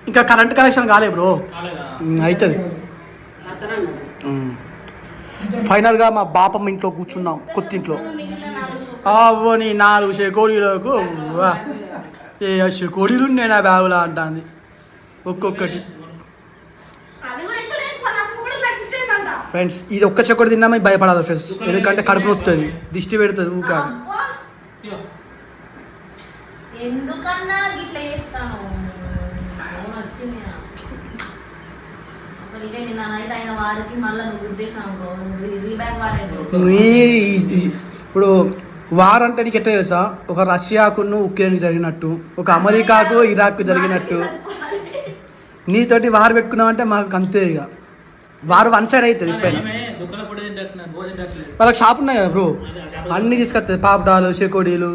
ఇంకా current connection కాలే bro, అవుతుంది. ఫైనల్గా మా బాపమ్మ ఇంట్లో కూర్చున్నాం, కొత్త ఇంట్లో. నీ 4 చెకోడీలకు చెకోడీలు ఉన్నాయి నా బ్యాగులా అంటుంది ఒక్కొక్కటి. ఫ్రెండ్స్ ఇది ఒక్క చెకోడి తిన్నామే భయపడాలి ఫ్రెండ్స్, ఎందుకంటే కడుపు నొస్తుంది, దిష్టి పెడుతుంది ఊకా. ఇప్పుడు వార్ అంటే నీకు ఎట్లా తెలుసా, ఒక రష్యాకును ఉక్రెయిన్కి జరిగినట్టు, ఒక అమెరికాకు ఇరాక్కు జరిగినట్టు నీతోటి వార్ పెట్టుకున్నామంటే మాకు అంతే. ఇక వారు 1 సైడ్ అవుతుంది. ఇప్పుడు వాళ్ళకి షాప్ ఉన్నాయి కదా బ్రో, అన్నీ తీసుకొస్తుంది, పాపడాలు చెకోడీలు.